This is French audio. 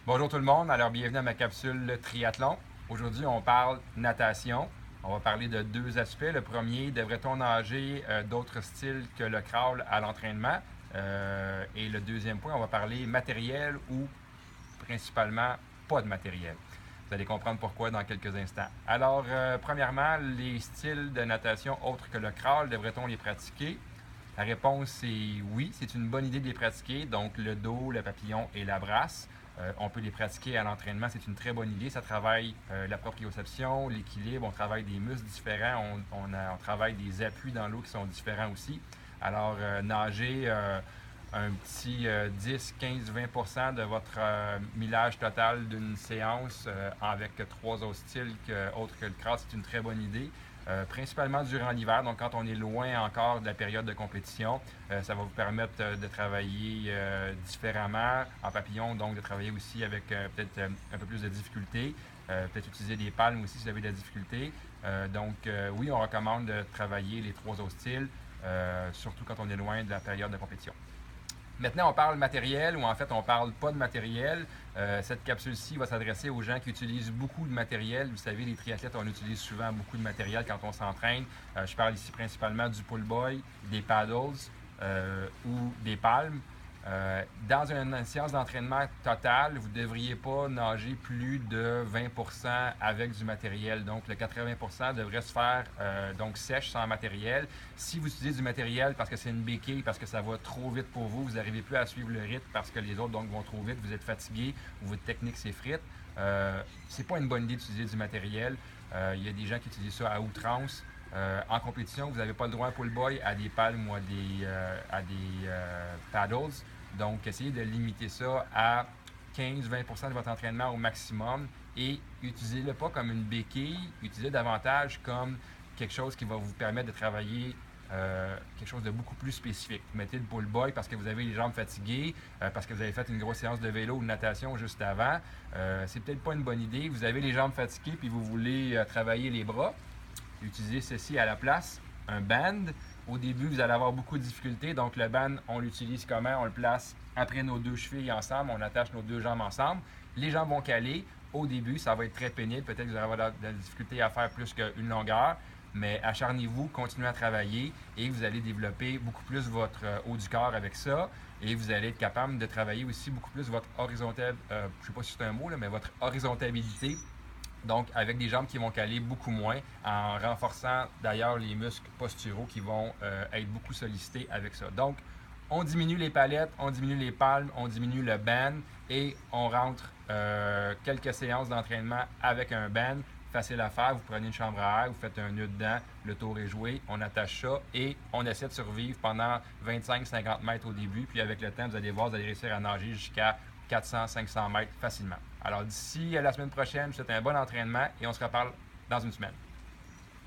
Bonjour tout le monde, alors bienvenue à ma capsule triathlon. Aujourd'hui, on parle natation. On va parler de deux aspects. Le premier, devrait-on nager d'autres styles que le crawl à l'entraînement? Et le deuxième point, on va parler matériel ou principalement pas de matériel. Vous allez comprendre pourquoi dans quelques instants. Alors, premièrement, les styles de natation autres que le crawl, devrait-on les pratiquer? La réponse est oui, c'est une bonne idée de les pratiquer. Donc, le dos, le papillon et la brasse. On peut les pratiquer à l'entraînement, c'est une très bonne idée. Ça travaille la proprioception, l'équilibre, on travaille des muscles différents, on travaille des appuis dans l'eau qui sont différents aussi. Alors, nager un petit 10, 15, 20% de votre millage total d'une séance avec trois autres styles autres que le cross, c'est une très bonne idée. Principalement durant l'hiver, donc quand on est loin encore de la période de compétition, ça va vous permettre de travailler différemment en papillon, donc de travailler aussi avec peut-être un peu plus de difficulté, peut-être utiliser des palmes aussi si vous avez de la difficulté. Oui, on recommande de travailler les trois autres styles, surtout quand on est loin de la période de compétition. Maintenant, on parle matériel ou en fait, on parle pas de matériel. Cette capsule-ci va s'adresser aux gens qui utilisent beaucoup de matériel. Vous savez, les triathlètes, on utilise souvent beaucoup de matériel quand on s'entraîne. Je parle ici principalement du pull boy, des paddles ou des palmes. Dans une séance d'entraînement totale, vous ne devriez pas nager plus de 20% avec du matériel. Donc, le 80% devrait se faire donc sèche sans matériel. Si vous utilisez du matériel parce que c'est une béquille, parce que ça va trop vite pour vous, vous n'arrivez plus à suivre le rythme parce que les autres donc, vont trop vite, vous êtes fatigué ou votre technique s'effrite, c'est pas une bonne idée d'utiliser du matériel. Il y a des gens qui utilisent ça à outrance. En compétition, vous n'avez pas le droit à pull boy, à des palmes ou à des paddles. Donc, essayez de limiter ça à 15-20% de votre entraînement au maximum et utilisez-le pas comme une béquille, utilisez davantage comme quelque chose qui va vous permettre de travailler quelque chose de beaucoup plus spécifique. Vous mettez le pull boy parce que vous avez les jambes fatiguées, parce que vous avez fait une grosse séance de vélo ou de natation juste avant. C'est peut-être pas une bonne idée. Vous avez les jambes fatiguées puis vous voulez travailler les bras. Utilisez ceci à la place, un band. Au début, vous allez avoir beaucoup de difficultés. Donc, le band, on l'utilise comment? On le place après nos deux chevilles ensemble. On attache nos deux jambes ensemble. Les jambes vont caler. Au début, ça va être très pénible. Peut-être que vous allez avoir de la difficulté à faire plus qu'une longueur. Mais acharnez-vous, continuez à travailler et vous allez développer beaucoup plus votre haut du corps avec ça. Et vous allez être capable de travailler aussi beaucoup plus votre horizontale, je ne sais pas si c'est un mot, là, mais votre horizontalité. Donc, avec des jambes qui vont caler beaucoup moins, en renforçant d'ailleurs les muscles posturaux qui vont être beaucoup sollicités avec ça. Donc, on diminue les palettes, on diminue les palmes, on diminue le band et on rentre quelques séances d'entraînement avec un band. Facile à faire, vous prenez une chambre à air, vous faites un nœud dedans, le tour est joué, on attache ça et on essaie de survivre pendant 25-50 mètres au début. Puis avec le temps, vous allez voir, vous allez réussir à nager jusqu'à 400-500 mètres facilement. Alors d'ici à la semaine prochaine, je vous souhaite un bon entraînement et on se reparle dans une semaine.